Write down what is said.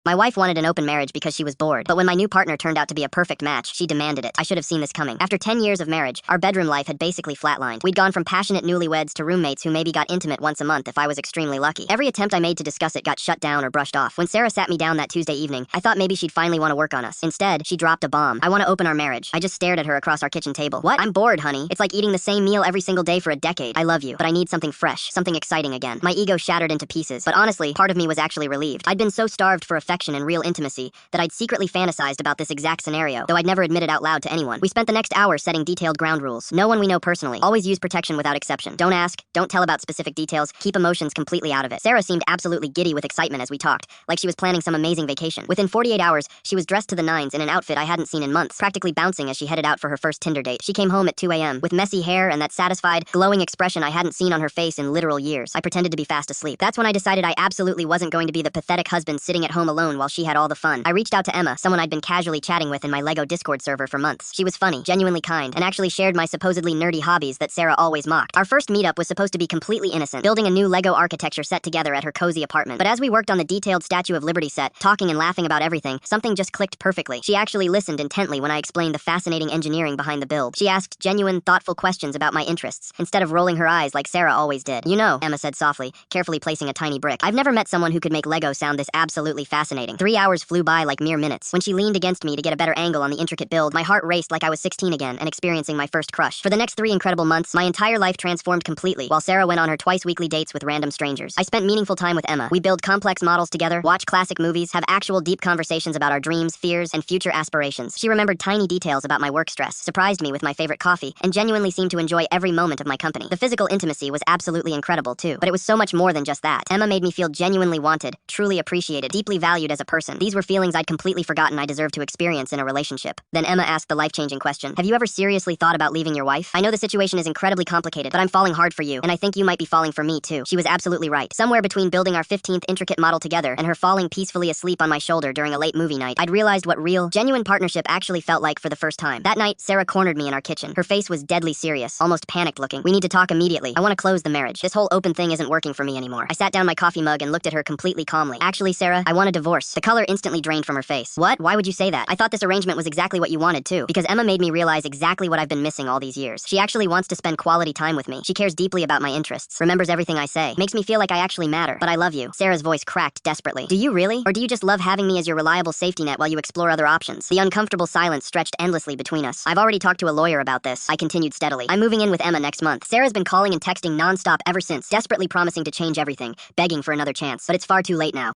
My wife wanted an open marriage because she was bored, but when my new partner turned out to be a perfect match, she demanded it. I should have seen this coming. After 10 years of marriage, our bedroom life had basically flatlined. We'd gone from passionate newlyweds to roommates who maybe got intimate once a month if I was extremely lucky. Every attempt I made to discuss it got shut down or brushed off. When Sarah sat me down that Tuesday evening, I thought maybe she'd finally want to work on us. Instead, she dropped a bomb. I want to open our marriage. I just stared at her across our kitchen table. What? I'm bored, honey. It's like eating the same meal every single day for a decade. I love you, but I need something fresh, something exciting again. My ego shattered into pieces, but honestly, part of me was actually relieved. I'd been so starved for affection and real intimacy that I'd secretly fantasized about this exact scenario, though I'd never admit it out loud to anyone. We spent the next hour setting detailed ground rules. No one we know personally. Always use protection without exception. Don't ask, don't tell about specific details, keep emotions completely out of it. Sarah seemed absolutely giddy with excitement as we talked, like she was planning some amazing vacation. Within 48 hours, she was dressed to the nines in an outfit I hadn't seen in months, practically bouncing as she headed out for her first Tinder date. She came home at 2 a.m. with messy hair and that satisfied, glowing expression I hadn't seen on her face in literal years. I pretended to be fast asleep. That's when I decided I absolutely wasn't going to be the pathetic husband sitting at home alone while she had all the fun. I reached out to Emma, someone I'd been casually chatting with in my Lego Discord server for months. She was funny, genuinely kind, and actually shared my supposedly nerdy hobbies that Sarah always mocked. Our first meetup was supposed to be completely innocent, building a new Lego architecture set together at her cozy apartment. But as we worked on the detailed Statue of Liberty set, talking and laughing about everything, something just clicked perfectly. She actually listened intently when I explained the fascinating engineering behind the build. She asked genuine, thoughtful questions about my interests, instead of rolling her eyes like Sarah always did. You know, Emma said softly, carefully placing a tiny brick. I've never met someone who could make Lego sound this absolutely fascinating. 3 hours flew by like mere minutes. When she leaned against me to get a better angle on the intricate build, my heart raced like I was 16 again and experiencing my first crush. For the next 3 incredible months, my entire life transformed completely, while Sarah went on her twice-weekly dates with random strangers. I spent meaningful time with Emma. We build complex models together, watch classic movies, have actual deep conversations about our dreams, fears, and future aspirations. She remembered tiny details about my work stress, surprised me with my favorite coffee, and genuinely seemed to enjoy every moment of my company. The physical intimacy was absolutely incredible too, but it was so much more than just that. Emma made me feel genuinely wanted, truly appreciated, deeply valued as a person. These were feelings I'd completely forgotten I deserved to experience in a relationship. Then Emma asked the life-changing question, have you ever seriously thought about leaving your wife? I know the situation is incredibly complicated, but I'm falling hard for you, and I think you might be falling for me too. She was absolutely right. Somewhere between building our 15th intricate model together and her falling peacefully asleep on my shoulder during a late movie night, I'd realized what real, genuine partnership actually felt like for the first time. That night, Sarah cornered me in our kitchen. Her face was deadly serious, almost panicked looking. We need to talk immediately. I want to close the marriage. This whole open thing isn't working for me anymore. I sat down my coffee mug and looked at her completely calmly. Actually, Sarah, I want a divorce. The color instantly drained from her face. What? Why would you say that? I thought this arrangement was exactly what you wanted too, because Emma made me realize exactly what I've been missing all these years. She actually wants to spend quality time with me. She cares deeply about my interests, remembers everything I say, makes me feel like I actually matter. But I love you. Sarah's voice cracked desperately. Do you really? Or do you just love having me as your reliable safety net while you explore other options? The uncomfortable silence stretched endlessly between us. I've already talked to a lawyer about this. I continued steadily. I'm moving in with Emma next month. Sarah's been calling and texting nonstop ever since, desperately promising to change everything, begging for another chance. But it's far too late now.